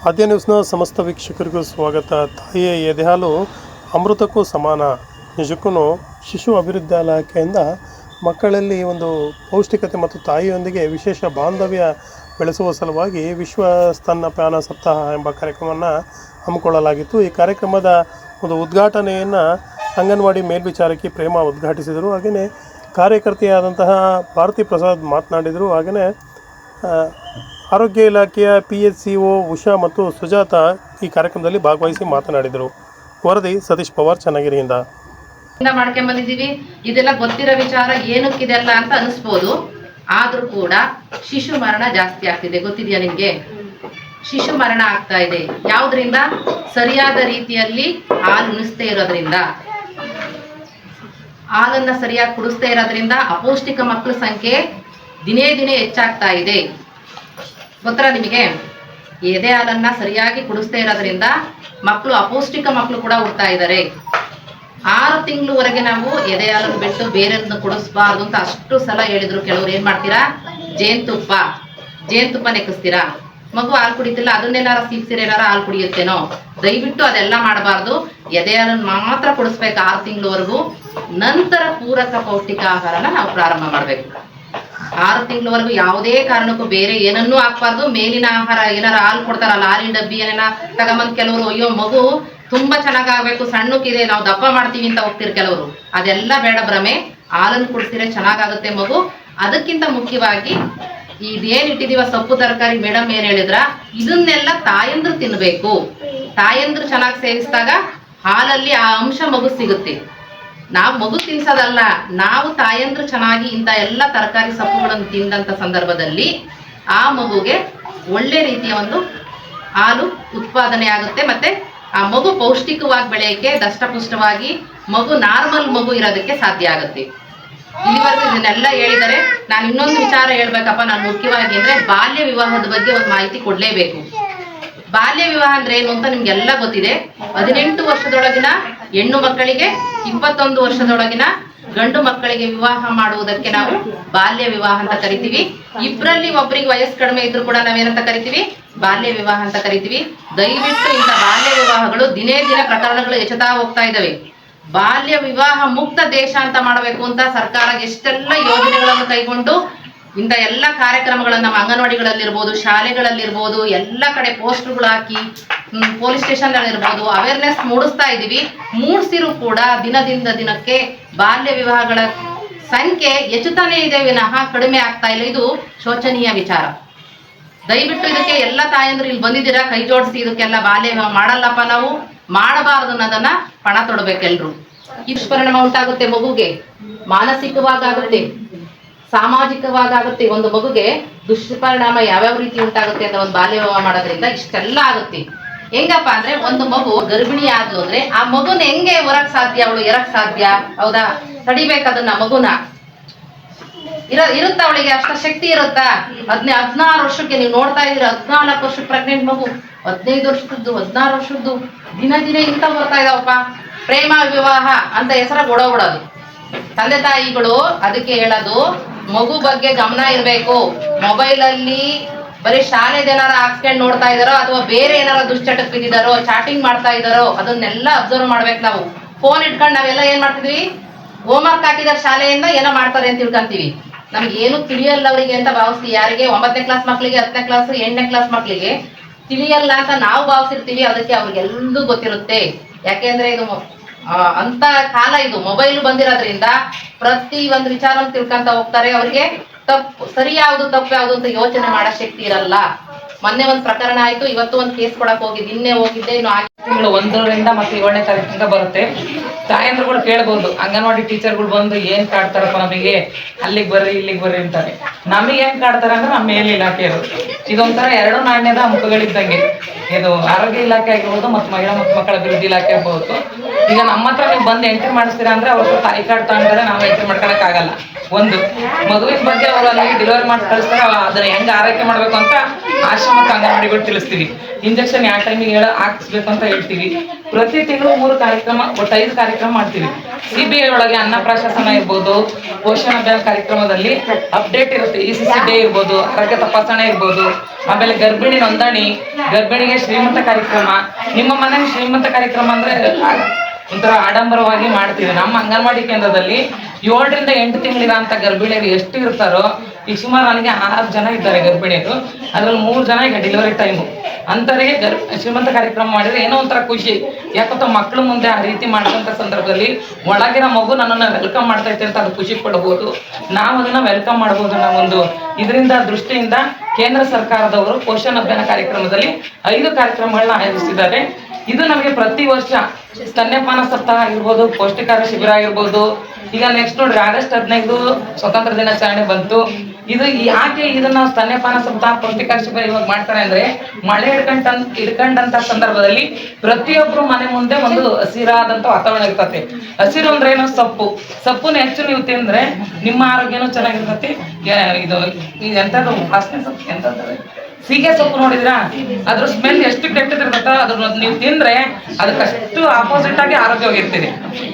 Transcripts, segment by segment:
ಆದ್ಯ ನ್ಯೂಸ್ನ ಸಮಸ್ತ ವೀಕ್ಷಕರಿಗೂ ಸ್ವಾಗತ. ತಾಯಿಯ ಎದೆಹಾಲು ಅಮೃತಕ್ಕೂ ಸಮಾನ. ನಿಜಕ್ಕೂ ಶಿಶು ಅಭಿವೃದ್ಧಿ ಇಲಾಖೆಯಿಂದ ಮಕ್ಕಳಲ್ಲಿ ಒಂದು ಪೌಷ್ಟಿಕತೆ ಮತ್ತು ತಾಯಿಯೊಂದಿಗೆ ವಿಶೇಷ ಬಾಂಧವ್ಯ ಬೆಳೆಸುವ ಸಲುವಾಗಿ ವಿಶ್ವ ಸ್ತನ್ಯಪಾನ ಸಪ್ತಾಹ ಎಂಬ ಕಾರ್ಯಕ್ರಮವನ್ನು ಹಮ್ಮಿಕೊಳ್ಳಲಾಗಿತ್ತು. ಈ ಕಾರ್ಯಕ್ರಮದ ಒಂದು ಉದ್ಘಾಟನೆಯನ್ನು ಅಂಗನವಾಡಿ ಮೇಲ್ವಿಚಾರಕಿ ಪ್ರೇಮ ಉದ್ಘಾಟಿಸಿದರು. ಹಾಗೆಯೇ ಕಾರ್ಯಕರ್ತೆಯಾದಂತಹ ಭಾರತಿ ಪ್ರಸಾದ್ ಮಾತನಾಡಿದರು. ಹಾಗೆಯೇ ಆರೋಗ್ಯ ಇಲಾಖೆಯ PHCO ಉಷಾ ಮತ್ತು ಸುಜಾತ ಈ ಕಾರ್ಯಕ್ರಮದಲ್ಲಿ ಭಾಗವಹಿಸಿ ಮಾತನಾಡಿದರು. ವರದಿ ಸತೀಶ್ ಪವಾರ್, ಚನ್ನಗಿರಿಯಿಂದ. ಮಾಡ್ಕೊಂಡ್ಬಂದಿದ್ದೀವಿ. ಇದೆಲ್ಲ ಗೊತ್ತಿರೋ ವಿಚಾರ, ಏನಕ್ಕಿದೆಲ್ಲ ಅಂತ ಅನಿಸ್ಬೋದು. ಆದ್ರೂ ಕೂಡ ಶಿಶು ಮರಣ ಜಾಸ್ತಿ ಆಗ್ತಿದೆ. ಗೊತ್ತಿದೆಯಾ ನಿಮ್ಗೆ? ಶಿಶು ಮರಣ ಆಗ್ತಾ ಇದೆ. ಯಾವುದರಿಂದ? ಸರಿಯಾದ ರೀತಿಯಲ್ಲಿ ಹಾಲು ಉಣಿಸ್ತಾ ಇರೋದ್ರಿಂದ, ಹಾಲನ್ನ ಸರಿಯಾಗಿ ಕುಡಿಸ್ತಾ ಇರೋದ್ರಿಂದ ಅಪೌಷ್ಟಿಕ ಮಕ್ಕಳ ಸಂಖ್ಯೆ ದಿನೇ ದಿನೇ ಹೆಚ್ಚಾಗ್ತಾ ಇದೆ. ಗೊತ್ತರ ನಿಮಗೆ? ಎದೆ ಹಾಲನ್ನ ಸರಿಯಾಗಿ ಕುಡಿಸ್ತಾ ಇರೋದ್ರಿಂದ ಮಕ್ಕಳು, ಅಪೌಷ್ಟಿಕ ಮಕ್ಕಳು ಕೂಡ ಹುಡ್ತಾ ಇದ್ದಾರೆ. 6 ತಿಂಗಳವರೆಗೆ ನಾವು ಎದೆ ಹಾಲನ್ನು ಬಿಟ್ಟು ಬೇರೆದನ್ನ ಕುಡಿಸ್ಬಾರ್ದು ಅಂತ ಅಷ್ಟು ಸಲ ಹೇಳಿದ್ರು. ಕೆಲವ್ರು ಏನ್ ಮಾಡ್ತೀರಾ? ಜೇನುತುಪ್ಪ ನೆಕ್ಕಿಸ್ತೀರಾ. ಮಗು ಹಾಲು ಕುಡಿತಿಲ್ಲ, ಅದನ್ನೆಲ್ಲಾರ ಸಿಕ್ಸಿರ ಏನಾರ ಹಾಲು ಕುಡಿಯುತ್ತೇನೋ. ದಯವಿಟ್ಟು ಅದೆಲ್ಲ ಮಾಡಬಾರ್ದು. ಎದೆ ಹಾಲನ್ನು ಮಾತ್ರ ಕುಡಿಸ್ಬೇಕು 6 ತಿಂಗಳವರೆಗೂ. ನಂತರ ಪೂರಕ ಪೌಷ್ಟಿಕ ಆಹಾರನ ನಾವು ಪ್ರಾರಂಭ ಮಾಡ್ಬೇಕು. 6 ತಿಂಗಳವರೆಗೂ ಯಾವುದೇ ಕಾರಣಕ್ಕೂ ಬೇರೆ ಏನನ್ನೂ ಹಾಕ್ಬಾರ್ದು. ಮೇಲಿನ ಆಹಾರ ಏನಾರ ಹಾಲು ಕೊಡ್ತಾರಲ್ಲ, ಹಾಲಿನ ಡಬ್ಬಿ ಏನೇನ ತಗೊಂಬಂದ್ ಕೆಲವರು, ಅಯ್ಯೋ ಮಗು ತುಂಬಾ ಚೆನ್ನಾಗಾಗಬೇಕು, ಸಣ್ಣಕ್ಕಿದೆ, ನಾವು ದಪ್ಪ ಮಾಡ್ತೀವಿ ಅಂತ ಹೋಗ್ತಿರ್ ಕೆಲವರು. ಅದೆಲ್ಲ ಬೇಡ, ಭ್ರಮೆ. ಹಾಲನ್ನು ಕುಡಿಸಿದ್ರೆ ಚೆನ್ನಾಗಾಗುತ್ತೆ ಮಗು. ಅದಕ್ಕಿಂತ ಮುಖ್ಯವಾಗಿ ಇದೇನ್ ಇಟ್ಟಿದೀವ ಸೊಪ್ಪು ತರಕಾರಿ, ಮೇಡಮ್ ಏನ್ ಹೇಳಿದ್ರ, ಇದನ್ನೆಲ್ಲ ತಾಯಂದ್ರು ತಿನ್ಬೇಕು. ತಾಯಂದ್ರು ಚೆನ್ನಾಗಿ ಸೇವಿಸಿದಾಗ ಹಾಲಲ್ಲಿ ಆ ಅಂಶ ಮಗು ಸಿಗುತ್ತೆ. ನಾವು ಮಗು ತಿನ್ಸೋದಲ್ಲ, ನಾವು ತಾಯಂದ್ರು ಚೆನ್ನಾಗಿ ಇಂಥ ಎಲ್ಲ ತರಕಾರಿ ಸೊಪ್ಪುಗಳನ್ನು ತಿಂದಂತ ಸಂದರ್ಭದಲ್ಲಿ ಆ ಮಗುಗೆ ಒಳ್ಳೆ ರೀತಿಯ ಒಂದು ಹಾಲು ಉತ್ಪಾದನೆ ಆಗುತ್ತೆ. ಮತ್ತೆ ಆ ಮಗು ಪೌಷ್ಟಿಕವಾಗಿ ಬೆಳೆಯಕ್ಕೆ, ದಷ್ಟಪುಷ್ಟವಾಗಿ ಮಗು ನಾರ್ಮಲ್ ಮಗು ಇರೋದಕ್ಕೆ ಸಾಧ್ಯ ಆಗುತ್ತೆ. ಇಲ್ಲಿವರೆಗೂ ಇದನ್ನೆಲ್ಲ ಹೇಳಿದರೆ ನಾನು ಇನ್ನೊಂದು ವಿಚಾರ ಹೇಳ್ಬೇಕಪ್ಪ ನಾನು ಮುಖ್ಯವಾಗಿ ಅಂದ್ರೆ, ಬಾಲ್ಯ ವಿವಾಹದ ಬಗ್ಗೆ ಒಂದು ಮಾಹಿತಿ ಕೊಡ್ಲೇಬೇಕು. ಬಾಲ್ಯ ವಿವಾಹ ಅಂದ್ರೆ ಏನು ಅಂತ ನಿಮ್ಗೆಲ್ಲ ಗೊತ್ತಿದೆ. 18 ವರ್ಷದೊಳಗಿನ ಹೆಣ್ಣು ಮಕ್ಕಳಿಗೆ 21 ವರ್ಷದೊಳಗಿನ ಗಂಡು ಮಕ್ಕಳಿಗೆ ವಿವಾಹ ಮಾಡುವುದಕ್ಕೆ ನಾವು ಬಾಲ್ಯ ವಿವಾಹ ಅಂತ ಕರಿತೀವಿ. ಇಬ್ಬರಲ್ಲಿ ಒಬ್ಬರಿಗೆ ವಯಸ್ಸು ಕಡಿಮೆ ಇದ್ರು ಕೂಡ ನಾವೇನಂತ ಕರಿತೀವಿ? ಬಾಲ್ಯ ವಿವಾಹ ಅಂತ ಕರಿತೀವಿ. ದಯವಿಟ್ಟು ಇಂಥ ಬಾಲ್ಯ ವಿವಾಹಗಳು ದಿನೇ ದಿನ ಪ್ರಕರಣಗಳು ಹೆಚ್ಚುತ್ತಾ ಹೋಗ್ತಾ ಇದಾವೆ. ಬಾಲ್ಯ ವಿವಾಹ ಮುಕ್ತ ದೇಶ ಅಂತ ಮಾಡಬೇಕು ಅಂತ ಸರ್ಕಾರ ಎಷ್ಟೆಲ್ಲ ಯೋಜನೆಗಳನ್ನು ಕೈಗೊಂಡು ಇಂಥ ಎಲ್ಲ ಕಾರ್ಯಕ್ರಮಗಳನ್ನ ನಮ್ಮ ಅಂಗನವಾಡಿಗಳಲ್ಲಿರ್ಬೋದು, ಶಾಲೆಗಳಲ್ಲಿರ್ಬೋದು, ಎಲ್ಲ ಕಡೆ ಪೋಸ್ಟರ್ಗಳು ಹಾಕಿ, ಪೊಲೀಸ್ ಸ್ಟೇಷನ್ ಇರ್ಬೋದು, ಅವೇರ್ನೆಸ್ ಮೂಡಿಸ್ತಾ ಇದೀವಿ. ಮೂಡಿಸಿರೂ ಕೂಡ ದಿನದಿಂದ ದಿನಕ್ಕೆ ಬಾಲ್ಯ ವಿವಾಹಗಳ ಸಂಖ್ಯೆ ಹೆಚ್ಚುತ್ತಾನೆ ಇದೆ ವಿನಃ ಕಡಿಮೆ ಆಗ್ತಾ ಇಲ್ಲ. ಇದು ಶೋಚನೀಯ ವಿಚಾರ. ದಯವಿಟ್ಟು ಇದಕ್ಕೆ ಎಲ್ಲ ತಾಯಂದ್ರು ಇಲ್ಲಿ ಬಂದಿದ್ದೀರಾ, ಕೈ ಜೋಡಿಸಿ ಇದಕ್ಕೆಲ್ಲ ಬಾಲ್ಯ ವಿವಾಹ ಮಾಡಲ್ಲಪ್ಪ, ನಾವು ಮಾಡಬಾರದು ಅನ್ನೋದನ್ನ ಪಣ ತೊಡಬೇಕೆಲ್ರು. ದುಷ್ಪರಿಣಾಮ ಉಂಟಾಗುತ್ತೆ ಮಗುಗೆ, ಮಾನಸಿಕವಾಗುತ್ತೆ, ಸಾಮಾಜಿಕವಾಗುತ್ತೆ. ಒಂದು ಮಗುಗೆ ದುಷ್ಪರಿಣಾಮ ಯಾವ್ಯಾವ ರೀತಿ ಉಂಟಾಗುತ್ತೆ ಅಂತ ಒಂದು ಬಾಲ್ಯ ವಿವಾಹ ಮಾಡೋದ್ರಿಂದ ಇಷ್ಟೆಲ್ಲ ಆಗುತ್ತೆ. ಹೆಂಗಪ್ಪ ಅಂದ್ರೆ, ಒಂದು ಮಗು ಗರ್ಭಿಣಿ ಆದ್ಲು ಅಂದ್ರೆ ಆ ಮಗುನ ಹೆಂಗೆ ಹೊರಕ್ ಸಾಧ್ಯ? ಅವಳು ಎರಕ್ ಸಾಧ್ಯ? ಹೌದಾ? ತಡಿಬೇಕದನ್ನ ಮಗುನ. ಇರುತ್ತ ಅವಳಿಗೆ ಅಷ್ಟ ಶಕ್ತಿ ಇರುತ್ತಾ? 16 ವರ್ಷಕ್ಕೆ ನೀವು ನೋಡ್ತಾ ಇದ್ದೀರ, 14 ವರ್ಷಕ್ಕೆ ಪ್ರೆಗ್ನೆಂಟ್ ಮಗು, 15 ವರ್ಷದ್ದು, 16 ವರ್ಷದ್ದು, ದಿನ ದಿನ ಇಂಥ ಬರ್ತಾ ಇದಾವಪ್ಪ. ಪ್ರೇಮ ವಿವಾಹ ಅಂತ ಹೆಸರ ಕೊಡೋಬಿಡೋದು. ತಂದೆ ತಾಯಿಗಳು ಅದಕ್ಕೆ ಹೇಳೋದು, ಮಗು ಬಗ್ಗೆ ಗಮನ ಇರಬೇಕು. ಮೊಬೈಲ್ ಅಲ್ಲಿ ಬರೀ ಶಾಲೆದೇನಾರ ಹಾಕ್ಸ್ಕೊಂಡು ನೋಡ್ತಾ ಇದಾರೋ ಅಥವಾ ಬೇರೆ ಏನಾರ ದುಶ್ಚಟಕ್ಕೆ ಬಿದ್ದಿದಾರೋ, ಚಾಟಿಂಗ್ ಮಾಡ್ತಾ ಇದಾರೋ, ಅದನ್ನೆಲ್ಲ ಅಬ್ಸರ್ವ್ ಮಾಡ್ಬೇಕು ನಾವು. ಫೋನ್ ಇಟ್ಕೊಂಡು ನಾವೆಲ್ಲ ಏನ್ ಮಾಡ್ತಿದ್ವಿ? ಹೋಮ್ವರ್ಕ್ ಹಾಕಿದಾರೆ ಶಾಲೆಯಿಂದ, ಏನೋ ಮಾಡ್ತಾರೆ ಅಂತ ತಿಳ್ಕೊಂತೀವಿ. ನಮ್ಗೆ ಏನು ತಿಳಿಯಲ್ಲ ಅವರಿಗೆ ಅಂತ ಭಾವಿಸ್ತೀವಿ. ಯಾರಿಗೆ? 9ನೇ ಕ್ಲಾಸ್ ಮಕ್ಳಿಗೆ, 10ನೇ ಕ್ಲಾಸ್, 8ನೇ ಕ್ಲಾಸ್ ಮಕ್ಳಿಗೆ ತಿಳಿಯಲ್ಲ ಅಂತ ನಾವು ಭಾವಿಸಿರ್ತೀವಿ. ಅದಕ್ಕೆ ಅವ್ರಿಗೆಲ್ಲೂ ಗೊತ್ತಿರುತ್ತೆ. ಯಾಕೆಂದ್ರೆ ಇದು ಅಂತ ಕಾಲ, ಇದು ಮೊಬೈಲ್ ಬಂದಿರೋದ್ರಿಂದ ಪ್ರತಿ ಒಂದು ವಿಚಾರ ತಿಳ್ಕೊಂತ ಹೋಗ್ತಾರೆ. ಅವ್ರಿಗೆ ತಪ್ಪು ಸರಿ ಯಾವುದು, ತಪ್ಪು ಯಾವುದು ಅಂತ ಯೋಚನೆ ಮಾಡೋ ಶಕ್ತಿ ಇರಲ್ಲ. ಮೊನ್ನೆ ಒಂದು ಪ್ರಕರಣ ಆಯ್ತು, ಇವತ್ತು ಒಂದು ಕೇಸ್ ಕೊಡಕ್ ಹೋಗಿದ್ದೆ, ನಿನ್ನೆ ಹೋಗಿದ್ದೆ. ಇನ್ನು ತಿಂಗಳು 1ರಿಂದ ಮತ್ತು 7ನೇ ತಾರೀಕಿಂದ ಬರುತ್ತೆ. ತಾಯಂದ್ರುಗಳು ಕೇಳ್ಬೋದು, ಅಂಗನವಾಡಿ ಟೀಚರ್ಗಳು ಬಂದು ಏನ್ ಕಾಡ್ತಾರಪ್ಪ ನಮಗೆ, ಅಲ್ಲಿಗೆ ಬರ್ರಿ ಇಲ್ಲಿಗೆ ಬರ್ರಿ ಅಂತಾರೆ. ನಮಗೆ ಏನ್ ಕಾಡ್ತಾರೆ ಅಂದ್ರೆ ನಮ್ಮ ಮೇಲ್ ಇಲಾಖೆಯವರು. ಇದೊಂಥರ 2 ನಾಣ್ಯದ ಮುಖಗಳಿದ್ದಂಗೆ. ಇದು ಆರೋಗ್ಯ ಇಲಾಖೆ ಆಗಿರ್ಬೋದು ಮತ್ತು ಮಹಿಳಾ ಮತ್ತು ಮಕ್ಕಳ ಅಭಿವೃದ್ಧಿ ಇಲಾಖೆ ಇರ್ಬೋದು. ಈಗ ನಮ್ಮ ಹತ್ರ ನೀವು ಬಂದು ಎಂಟ್ರಿ ಮಾಡಿಸ್ತೀರಾ ಅಂದ್ರೆ ಅವ್ರ ತಾಯಿ ಕಾರ್ಡ್ ತಗೊಂಡ್ರೆ ನಾವು ಎಂಟ್ರಿ ಮಾಡ್ಕೊಳಕ್ ಆಗಲ್ಲ. ಒಂದು ಮಗುವಿನ ಬಗ್ಗೆ ಅವರು ಅಲ್ಲಿ ಡೆಲಿವರಿ ಮಾಡಿ ಕಳಿಸ್ತಾರೆ, ಅದನ್ನ ಹೆಂಗೆ ಆರೈಕೆ ಮಾಡ್ಬೇಕು ಅಂತ ಆಶ್ರಮಕ್ಕೆ ಅಂಗನವಾಡಿಗಳು ತಿಳಿಸ್ತೀವಿ. ಇಂಜೆಕ್ಷನ್ ಯಾವ ಟೈಮಿಗೆ ಹಾಕಿಸ್ಬೇಕು ಅಂತ ಹೇಳ್ತೀವಿ. ಪ್ರತಿ ತಿಂಗಳು 3 ಕಾರ್ಯಕ್ರಮ, ಒಟ್ಟು 5 ಕಾರ್ಯಕ್ರಮ ಮಾಡ್ತೀವಿ. CBI ಒಳಗೆ ಅನ್ನಪ್ರಾಶನ ಇರ್ಬೋದು, ಪೋಷಣ ಅಭಿಯಾನ ಕಾರ್ಯಕ್ರಮದಲ್ಲಿ ಅಪ್ಡೇಟ್ ಇರುತ್ತೆ. ECC ಡೇ ಇರ್ಬೋದು, ಆರೋಗ್ಯ ತಪಾಸಣೆ ಇರ್ಬೋದು, ಆಮೇಲೆ ಗರ್ಭಿಣಿ ನೋಂದಣಿ, ಗರ್ಭಿಣಿಗೆ ಶ್ರೀಮಂತ ಕಾರ್ಯಕ್ರಮ, ನಿಮ್ಮ ಮನೆಗೆ ಶ್ರೀಮಂತ ಕಾರ್ಯಕ್ರಮ ಅಂದ್ರೆ ಒಂಥರ ಆಡಂಬರವಾಗಿ ಮಾಡ್ತೀವಿ. ನಮ್ಮ ಅಂಗನವಾಡಿ ಕೇಂದ್ರದಲ್ಲಿ 7 ರಿಂದ 8 ತಿಂಗಳಿರಂತ ಗರ್ಭಿಣಿಯರು ಎಷ್ಟು ಇರ್ತಾರೋ, ಈಗ ಸುಮಾರು ನನಗೆ 6 ಜನ ಇದ್ದಾರೆ ಗರ್ಭಿಣಿಯರು, ಅದ್ರಲ್ಲಿ 3 ಜನ ಈಗ ಡೆಲಿವರಿ ಟೈಮು. ಅಂಥವರಿಗೆ ಶ್ರೀಮಂತ ಕಾರ್ಯಕ್ರಮ ಮಾಡಿದ್ರೆ ಏನೋ ಒಂಥರ ಖುಷಿ. ಯಾಕಂತ ಮಕ್ಕಳು ಮುಂದೆ ಆ ರೀತಿ ಮಾಡಿದಂಥ ಸಂದರ್ಭದಲ್ಲಿ ಒಳಗಿನ ಮಗು ನನ್ನನ್ನು ವೆಲ್ಕಮ್ ಮಾಡ್ತಾ ಇತ್ತು ಅಂತ ಅದು ಖುಷಿ ಪಡ್ಬೋದು, ನಾವು ಅದನ್ನ ವೆಲ್ಕಮ್ ಮಾಡ್ಬೋದು ಅನ್ನೋ ಒಂದು ಇದರಿಂದ ದೃಷ್ಟಿಯಿಂದ ಕೇಂದ್ರ ಸರ್ಕಾರದವರು ಪೋಷಣ ಅಭಿಯಾನ ಕಾರ್ಯಕ್ರಮದಲ್ಲಿ 5 ಕಾರ್ಯಕ್ರಮಗಳನ್ನ ಆಯೋಜಿಸಿದ್ದಾರೆ. ಇದು ನಮಗೆ ಪ್ರತಿ ವರ್ಷ ಸ್ತನ್ಯಪಾನ ಸಪ್ತಾಹ ಆಗಿರ್ಬೋದು, ಪೌಷ್ಟಿಕಾಹಾರ ಶಿಬಿರ ಆಗಿರ್ಬೋದು. ಈಗ ನೆಕ್ಸ್ಟ್ ನೋಡ್ರಿ ಆಗಸ್ಟ್ 15 ಸ್ವತಂತ್ರ ದಿನಾಚರಣೆ ಬಂತು. ಇದು ಯಾಕೆ ಇದನ್ನ ಸ್ತನ್ಯಪಾನ ಸಪ್ತಾಹ ಪೌಷ್ಟಿಕಾಹಾರ ಶಿಬಿರ ಇವಾಗ ಮಾಡ್ತಾರೆ ಅಂದ್ರೆ, ಮಳೆ ಹಿಡ್ಕೊಂಡಂತ ಸಂದರ್ಭದಲ್ಲಿ ಪ್ರತಿಯೊಬ್ರು ಮನೆ ಮುಂದೆ ಒಂದು ಹಸಿರಾದಂತ ವಾತಾವರಣ ಇರ್ತದೆ. ಹಸಿರು ಅಂದ್ರೆ ಏನು? ಸೊಪ್ಪನ್ನ ಹೆಚ್ಚು ನೀವು ತಿಂದ್ರೆ ನಿಮ್ಮ ಆರೋಗ್ಯನೂ ಚೆನ್ನಾಗಿರ್ತತಿ. ಇದು ಎಂತದ್ದು ವಾಸನೆ ಸೊಪ್ಪು ಎಂತಂದ್ರೆ ಸೀಗೆ ಸೊಪ್ಪು ನೋಡಿದ್ರಾ, ಅದ್ರ ಸ್ಮೆಲ್ ಎಷ್ಟು ಕೆಟ್ಟದಿರ್ತದ, ಅದ್ರ ನೀವು ತಿಂದ್ರೆ ಅದಕ್ಕಷ್ಟು ಆಪೋಸಿಟ್ ಆಗಿ ಆರೋಗ್ಯವಾಗಿರ್ತೀರಿ.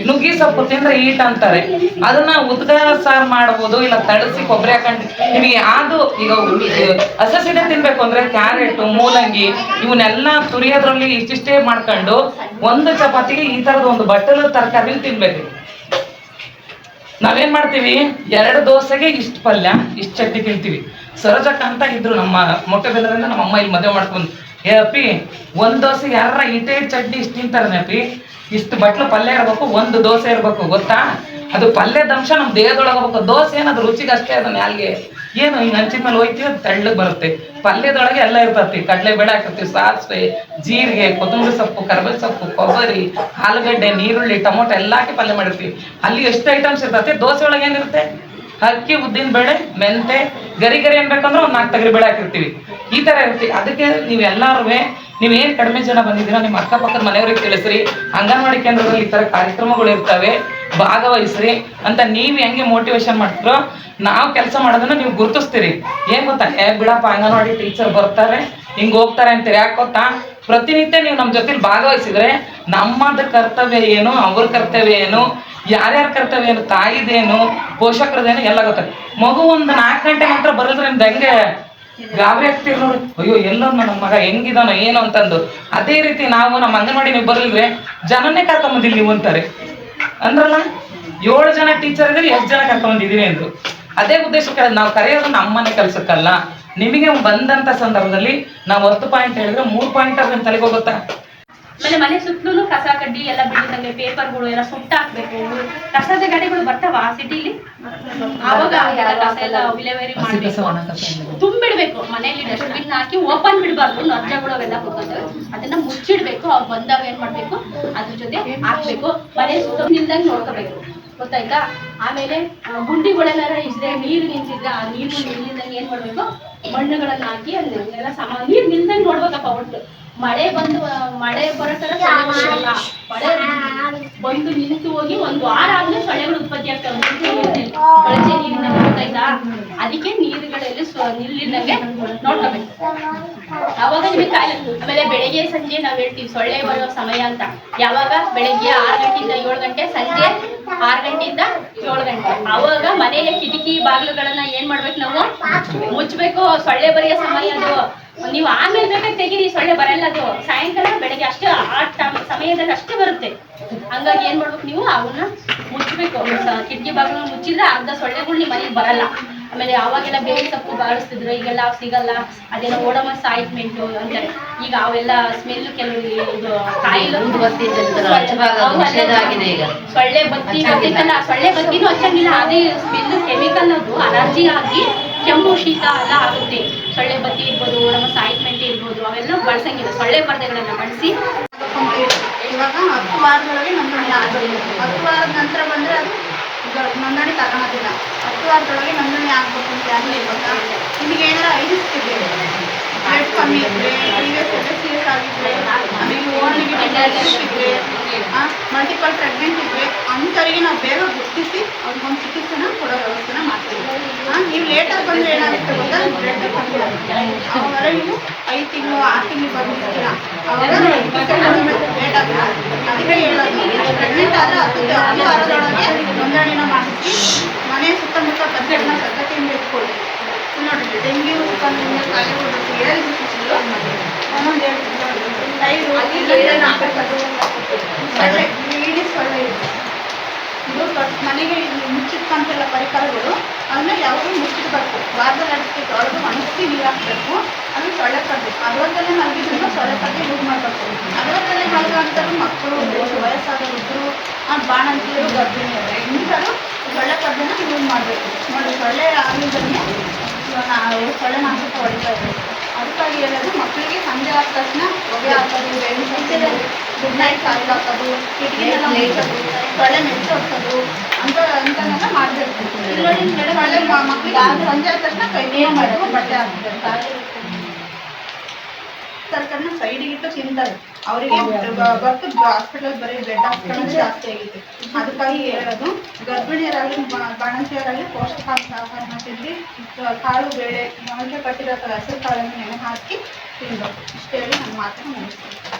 ನುಗ್ಗಿ ಸೊಪ್ಪು ತಿಂದ್ರೆ ಈಟ್ ಅಂತಾರೆ, ಅದನ್ನ ಉದ್ಗ ಸಾರು ಮಾಡಬಹುದು, ಇಲ್ಲ ತಳಸಿ ಕೊಬ್ಬರಿ ಹಾಕೊಂಡು ನಿಮಗೆ ಯಾವುದು. ಈಗ ಹಸಸಿಡೆ ತಿನ್ಬೇಕು ಅಂದ್ರೆ ಕ್ಯಾರೆಟ್, ಮೂಲಂಗಿ ಇವನ್ನೆಲ್ಲ ತುರಿಯೋದ್ರಲ್ಲಿ ಇಷ್ಟಿಷ್ಟೇ ಮಾಡ್ಕೊಂಡು ಒಂದು ಚಪಾತಿಗೆ ಈ ತರದ ಒಂದು ಬಟ್ಟಲು ತರಕಾರಿ ತಿನ್ಬೇಕು. ನಾವೇನ್ ಮಾಡ್ತೀವಿ, 2 ದೋಸೆಗೆ ಇಷ್ಟು ಪಲ್ಯ, ಇಷ್ಟು ಚಟ್ನಿ ತಿಂತೀವಿ. ಸರೋಜಕ್ಕ ಅಂತ ಇದ್ರು ನಮ್ಮ ಮೊಟ್ಟೆ ಬೆಲ್ಲದಿಂದ ನಮ್ಮ ಅಮ್ಮ ಇಲ್ಲಿ ಮದುವೆ ಮಾಡ್ಕೊಂಡು, ಏ ಅಪ್ಪಿ 1 ದೋಸೆಗೆ ಯಾರ ಇಟೇ ಚಟ್ನಿ ಇಷ್ಟು ತಿಂತಾರೆ ಅಪ್ಪಿ, ಇಷ್ಟು ಬಟ್ಲು ಪಲ್ಯ ಇರ್ಬೇಕು, 1 ದೋಸೆ ಇರ್ಬೇಕು, ಗೊತ್ತಾ? ಅದು ಪಲ್ಯದ ಅಂಶ ನಮ್ಮ ದೇಹದೊಳಗೆ ಹೋಗ್ಬೇಕು. ದೋಸೆ ಏನದು ರುಚಿಗೆ ಅಷ್ಟೇ, ಅದನ್ನ ಯಾರಿಗೆ ಏನು ಹಿಂಗೆ ಹಂಚಿನ ಮೇಲೆ ಹೋಯ್ತೀವಿ ಅದು ತೆಳ್ಳಗೆ ಬರುತ್ತೆ. ಪಲ್ಯದೊಳಗೆ ಎಲ್ಲ ಇರ್ತತಿ. ಕಡಲೆಬೇಳೆ ಹಾಕಿರ್ತೀವಿ, ಸಾಸಿವೆ, ಜೀರಿಗೆ, ಕೊತ್ತಂಬರಿ ಸೊಪ್ಪು, ಕರಿಬೇವು ಸೊಪ್ಪು, ಕೊಬ್ಬರಿ, ಆಲೂಗಡ್ಡೆ, ನೀರುಳ್ಳಿ, ಟೊಮೊಟೊ ಎಲ್ಲ ಹಾಕಿ ಪಲ್ಯ ಮಾಡಿರ್ತೀವಿ. ಅಲ್ಲಿ ಎಷ್ಟು ಐಟಮ್ಸ್ ಇರ್ತತಿ. ದೋಸೆ ಒಳಗೆ ಏನಿರುತ್ತೆ? ಅಕ್ಕಿ, ಉದ್ದಿನ ಬೇಳೆ, ಮೆಂತೆ, ಗರಿ ಅನ್ಬೇಕಂದ್ರೆ ಒಂದು 4 ತೊಗರಿ ಬೇಳೆ ಹಾಕಿರ್ತೀವಿ. ಈ ಥರ ಇರ್ತೀವಿ. ಅದಕ್ಕೆ ನೀವೆಲ್ಲರೂ ನೀವೇನು ಕಡಿಮೆ ಜನ ಬಂದಿದ್ದೀರಾ ನಿಮ್ಮ ಅಕ್ಕಪಕ್ಕದ ಮನೆಯವ್ರಿಗೆ ತಿಳಿಸ್ರಿ. ಅಂಗನವಾಡಿ ಕೇಂದ್ರದಲ್ಲಿ ಈ ಥರ ಕಾರ್ಯಕ್ರಮಗಳು ಇರ್ತವೆ, ಭಾಗವಹಿಸ್ರಿ ಅಂತ ನೀವು ಹೆಂಗೆ ಮೋಟಿವೇಶನ್ ಮಾಡ್ತಿರೋ ನಾವು ಕೆಲಸ ಮಾಡೋದನ್ನ ನೀವು ಗುರುತಿಸ್ತೀರಿ. ಏನು ಗೊತ್ತಾ, ಬಿಡಪ್ಪ ಅಂಗನವಾಡಿ ಟೀಚರ್ ಬರ್ತಾರೆ ಹಿಂಗೆ ಹೋಗ್ತಾರೆ ಅಂತೀರಿ. ಯಾಕೆ ಗೊತ್ತಾ, ಪ್ರತಿನಿತ್ಯ ನೀವು ನಮ್ಮ ಜೊತೆಲಿ ಭಾಗವಹಿಸಿದ್ರೆ ನಮ್ಮದ ಕರ್ತವ್ಯ ಏನು, ಅವ್ರ ಕರ್ತವ್ಯ ಏನು, ಯಾರ್ಯಾರ ಕರ್ತವ್ಯ ಏನು, ತಾಯಿದೇನು, ಪೋಷಕರದೇನು ಎಲ್ಲ ಗೊತ್ತಾಗ. ಮಗು ಒಂದು 4 ಗಂಟೆ ನಂತರ ಬರಲ್ದ್ರೆ ನಿಮ್ದು ಹೆಂಗೆ ಗಾಬರಿ ಆಗ್ತೀರಿ ನೋಡಿ, ಅಯ್ಯೋ ಎಲ್ಲೋ ನಮ್ಮ ಮಗ ಹೆಂಗಿದಾನೋ ಏನು ಅಂತಂದು. ಅದೇ ರೀತಿ ನಾವು ನಮ್ಮ ಅಂಗನವಾಡಿ ನೀವು ಬರಲ್ದ್ರೆ ಜನನ್ನೇ ಕರ್ಕೊಂಬಂದಿಲ್ಲ ನೀವು ಅಂತಾರೆ. ಅಂದ್ರಲ್ಲ 7 ಜನ ಟೀಚರ್ ಇದ್ರೆ ಎಷ್ಟು ಜನ ಕರ್ಕೊಂಬಂದಿದ್ದೀವಿ ಅಂದ್ರು. ಅದೇ ಉದ್ದೇಶಕ್ಕೆ ನಾವು ಕರೆಯೋದು ನಮ್ಮನೆ ಕೆಲಸಕ್ಕಲ್ಲ, ನಿಮಗೆ ಬಂದಂತ ಸಂದರ್ಭದಲ್ಲಿ ನಾವು 10 ಪಾಯಿಂಟ್ ಹೇಳಿದ್ರೆ 3 ಪಾಯಿಂಟ್ ಅದನ್ನ ತಲೆಗೆ ಹೋಗುತ್ತಾ. ಆಮೇಲೆ ಮನೆ ಸುತ್ತಲೂ ಕಸ ಕಡ್ಡಿ ಎಲ್ಲ ಬಿಡಿದಂಗೆ ಪೇಪರ್ಗಳು ಎಲ್ಲ ಸುಟ್ಟ ಹಾಕ್ಬೇಕು. ಕಸದ ಗಾಡಿಗಳು ಬರ್ತಾವ ಸಿಟಿಲಿ, ಆವಾಗ ಕಸ ಎಲ್ಲ ವಿಲೇವಾರಿ ಮಾಡ್ಬೇಕು, ತುಂಬಿಡ್ಬೇಕು. ಮನೆಯಲ್ಲಿ ಡಸ್ಟ್ಬಿನ್ ಹಾಕಿ ಓಪನ್ ಬಿಡಬಾರ್ದು, ನೊರ್ಜಗಳು ಅವೆಲ್ಲ ಕೂತ್ಕೊಂಡ್ರೆ ಅದನ್ನ ಮುಚ್ಚಿಡ್ಬೇಕು. ಅವ್ರು ಬಂದಾಗ ಏನ್ ಮಾಡ್ಬೇಕು, ಅದ್ರ ಜೊತೆ ಹಾಕ್ಬೇಕು. ಮನೆ ಸುತ್ತ ನಿಲ್ದಂಗೆ ನೋಡ್ಕೋಬೇಕು, ಗೊತ್ತಾಯ್ತಾ? ಆಮೇಲೆ ಗುಂಡಿಗಳೆಲ್ಲ ಇದ್ರೆ ನೀರು ನಿಂತಿದ್ರೆ ಆ ನೀರು ನಿಲ್ದಂಗೆ ಏನ್ ಮಾಡ್ಬೇಕು, ಮಣ್ಣುಗಳನ್ನ ಹಾಕಿ ಅದನ್ನೆಲ್ಲ ನೀರು ನಿಲ್ದಂಗೆ ನೋಡ್ಬೇಕಪ್ಪ. ಒಟ್ಟು ಮಳೆ ಬರೋ ತರ ಮಳೆ ಬಂದು ನಿಂತು ಹೋಗಿ 1 ವಾರ ಆದ್ಮೇಲೆ ಸೊಳ್ಳೆಗಳು ಉತ್ಪತ್ತಿ ಆಗ್ತವೆ ಕೊಳಚೆ ನೀರಿನ, ಗೊತ್ತಾಯ್ತಾ? ಅದಕ್ಕೆ ನೀರುಗಳಲ್ಲಿ ನಿಲ್ಲಿದಂಗೆ ನೋಡ್ಕೋಬೇಕು, ಅವಾಗ ನಿಮಗೆ ಕಾಯಿಲೆ. ಆಮೇಲೆ ಬೆಳಗ್ಗೆ ಸಂಜೆ ನಾವ್ ಹೇಳ್ತೀವಿ ಸೊಳ್ಳೆ ಬರೋ ಸಮಯ ಅಂತ. ಯಾವಾಗ? ಬೆಳಗ್ಗೆ 6 ಗಂಟೆಯಿಂದ 7 ಗಂಟೆ, ಸಂಜೆ 6 ಗಂಟೆಯಿಂದ 7 ಗಂಟೆ. ಅವಾಗ ಮನೆಯ ಕಿಟಕಿ ಬಾಗಿಲುಗಳನ್ನ ಏನ್ ಮಾಡ್ಬೇಕು, ನಾವು ಮುಚ್ಚಬೇಕು. ಸೊಳ್ಳೆ ಬರೆಯೋ ಸಮಯ ಅದು. ನೀವು ಆಮೇಲೆ ಬೇಕಾಗಿ ತೆಗೀರಿ, ಸೊಳ್ಳೆ ಬರಲ್ಲ. ಅದು ಸಾಯಂಕಾಲ ಬೆಳಗ್ಗೆ ಅಷ್ಟೇ, ಆ ಸಮಯದಲ್ಲಿ ಅಷ್ಟೇ ಬರುತ್ತೆ. ಹಂಗಾಗಿ ಏನ್ ಮಾಡ್ಬೇಕು, ನೀವು ಅವನ್ನ ಮುಚ್ಚಬೇಕು. ಕಿಟಕಿ ಬಾಗಿಲು ಮುಚ್ಚಿದ್ರೆ ಅರ್ಧ ಸೊಳ್ಳೆಗಳು ನಿಮ್ಮ ಮನೆಗೆ ಬರಲ್ಲ. ಆಮೇಲೆ ಅವಾಗೆಲ್ಲ ಬೇರೆ ಸೊಪ್ಪು ಬಾಳಿಸ್ತಿದ್ರು, ಈಗೆಲ್ಲ ಸಿಗಲ್ಲ. ಅದೇನೋ ಓಡೋಮಸ್ ಆಯಿಂಟ್ಮೆಂಟ್ ಅಂತಾರೆ. ಈಗ ಅವೆಲ್ಲ ಸ್ಮೆಲ್ ಕೆಲವು ಇದು ಕಾಯಿಲೆ ಸೊಳ್ಳೆ ಬತ್ತಿ ಬರ್ತಿತ್ತಲ್ಲ, ಸೊಳ್ಳೆ ಬತ್ತಿನೂ ಹಚ್ಚಂಗಿಲ್ಲ. ಅದೇ ಸ್ಮೆಲ್ ಕೆಮಿಕಲ್, ಅದು ಅಲರ್ಜಿ ಆಗಿ ಕೆಮ್ಮು ಶೀತ ಎಲ್ಲ ಆಗುತ್ತೆ. ಸೊಳ್ಳೆ ಬತ್ತಿ ಇರ್ಬೋದು, ಓಡೋಮಸ್ ಆಯಿಂಟ್ಮೆಂಟ್ ಇರ್ಬೋದು, ಅವೆಲ್ಲ ಬಳಸಂಗಿಲ್ಲ. ಸೊಳ್ಳೆ ಪರ್ದೆಗಳನ್ನ ಬಳಸಿ ಇವಾಗ 10 ವಾರದೊಳಗೆ ನೋಂದಣಿ ಆಗಬೇಕು. 10 ವಾರದ ನಂತರ ಬಂದರೆ ಅದು ನೋಂದಣಿ ತಗೊಳೋದಿಲ್ಲ. 10 ವಾರದೊಳಗೆ ನೋಂದಣಿ ಆಗಬೇಕು ಅಂತ ಯಾಕೆ ಗೊತ್ತಾ? ನಿಮಗೆ ಏನಾರ ಐಡಿಸ್ತಿದೆ, ಬ್ಲಡ್ ಕಮ್ಮಿ ಇದ್ದರೆ, ಪ್ರೀವಿಯಸ್ ಸೀರಿಯಸ್ ಆಗಿದ್ರೆ, ಆಮೇಲೆ ಇದ್ರೆ, ಮಲ್ಟಿಪಲ್ ಪ್ರೆಗ್ನೆಂಟ್ ಇದ್ದರೆ ಅಂಥವರಿಗೆ ನಾವು ಬೇಗ ಗುರುತಿಸಿ ಅವ್ರಿಗೊಂದು ಚಿಕಿತ್ಸೆನ ಕೊಡೋ ವ್ಯವಸ್ಥೆನ ಮಾಡ್ತೀವಿ. ನೀವು ಲೇಟಾಗಿ ಬಂದರೆ ಏನಾಗುತ್ತೆ ಗೊತ್ತಾ, ಬ್ಲಡ್ ಕಮ್ಮಿ ಆಗುತ್ತೆ. ಅವಾಗ ನೀವು 5 ತಿಂಗಳು 6 ತಿಂಗಳು ಬಂದಿರ್ತೀರ, ಅವಾಗ ಲೇಟ್ ಆಗುತ್ತೆ. ಅದಕ್ಕೆ ಹೇಳೋದು, ಪ್ರೆಗ್ನೆಂಟ್ ಆದರೆ 10 ವಾರದೊಳಗೆ ನೋಂದಣಿನ ಮಾಡಿಸಿ ಮನೆ ಸುತ್ತಮುತ್ತ ಪರಿಸರನ ಸ್ವಚ್ಛತೆಯಿಂದ ಇಟ್ಕೊಳ್ಳಿ. ನೋಡಿರಿ, ಡೆಂಗ್ಯೂ ಕಾಯಿಲೆ ಕಾಯಿಲೆ ಹೇಳಿದ್ರು ಒಂದೊಂದು ಹೇಳ್ತಿದ್ರು. ಟೈರು ಸೊಳ್ಳೆ ಇಡೀ ಸೊಳ್ಳೆ ಇದೆ. ಇದು ಮನೆಗೆ ಮುಚ್ಚಿಟ್ಕೊಂತೆಲ್ಲ ಪರಿಕರಗಳು ಅದನ್ನ ಯಾವಾಗಲೂ ಮುಚ್ಚಿಡ್ಬೇಕು. ವಾರದಲ್ಲಿ ಅಡಿಕೆ ತೊಳೆದು ಒಣಗಿಸಿ ನೀರು ಹಾಕಬೇಕು. ಅದು ಸೊಳ್ಳೆ ಕಡ್ಡಿ ಅದರಲ್ಲೇ ಮಲಗಿದ್ರು ಸೊಳ್ಳೆ ಕಡ್ಡಿ ಯೂಸ್ ಮಾಡಬೇಕು. ಅದರಲ್ಲೇ ಮಲಗುವಂಥದ್ದು ಮಕ್ಕಳು, ವಯಸ್ಸಾದ ವೃದ್ಧರು, ಬಾಣಂತಿಯರು, ಗರ್ಭಿಣಿಯರು ಇಂಥದ್ದು ಸೊಳ್ಳೆ ಕಡ್ಡಿನ ಯೂಸ್ ಮಾಡಬೇಕು. ನೋಡಿ ಸೊಳ್ಳೆ ಆಗಿದ್ದನ್ನೇ ಸೊಳ್ಳೆ ನಾಶಕ ಹೊಡಿತಾ ಇರಬೇಕು. ಅದಕ್ಕಾಗಿ ಹೇಳೋದು ಮಕ್ಕಳಿಗೆ ಸಂಜೆ ಆದ ತಕ್ಷಣ ಹೊಗೆ ಹಾಕೋದು, ಗುಡ್ ನೈಟ್ ಕಾಯಿಲ್ ಹಾಕೋದು, ಕಿಟಕಿನೆಲ್ಲ ಮುಚ್ಚೋದು, ಸೊಳ್ಳೆ ಮೆಚ್ಚು ಹಾಕೋದು ಅಂಥನ್ನೆಲ್ಲ ಮಾಡಬೇಕು. ಸೊಳ್ಳೆ ಮಕ್ಕಳಿಗೆ ಸಂಜೆ ಆದ ತಕ್ಷಣ ಕೈ ಮಾಡಿ ಬಟ್ಟೆ ಹಾಕ್ಬೇಕು. ತರಕಾರಿನ ಸೈಡಿಗಿಟ್ಟು ತಿಂತಾರೆ. ಅವರಿಗೆ ಬರ್ತು ಹಾಸ್ಪಿಟಲ್ ಬರೀ ಬೆಡ್ ಹಾಸ್ಪಿಟಲ್ ಜಾಸ್ತಿ ಆಗಿದೆ. ಅದಕ್ಕಾಗಿ ಹೇಳೋದು ಗರ್ಭಿಣಿಯರಾಗಲಿ ಬಾಣಂತಿಯರಾಗಲಿ ಪೌಷ್ಟಿಕಾಂಶನ ತಿಂದು ಕಾಳು ಬೇಳೆ ಮೊಳಕೆ ಕಟ್ಟಿರೋ ಹೆಸರು ಕಾಳನ್ನು ನೆನೆ ಹಾಕಿ ತಿನ್ನಬೇಕು. ಇಷ್ಟೇ ಹೇಳಿ ನನ್ನ ಮಾತನ್ನು ಮುಗಿಸ್ತೀನಿ.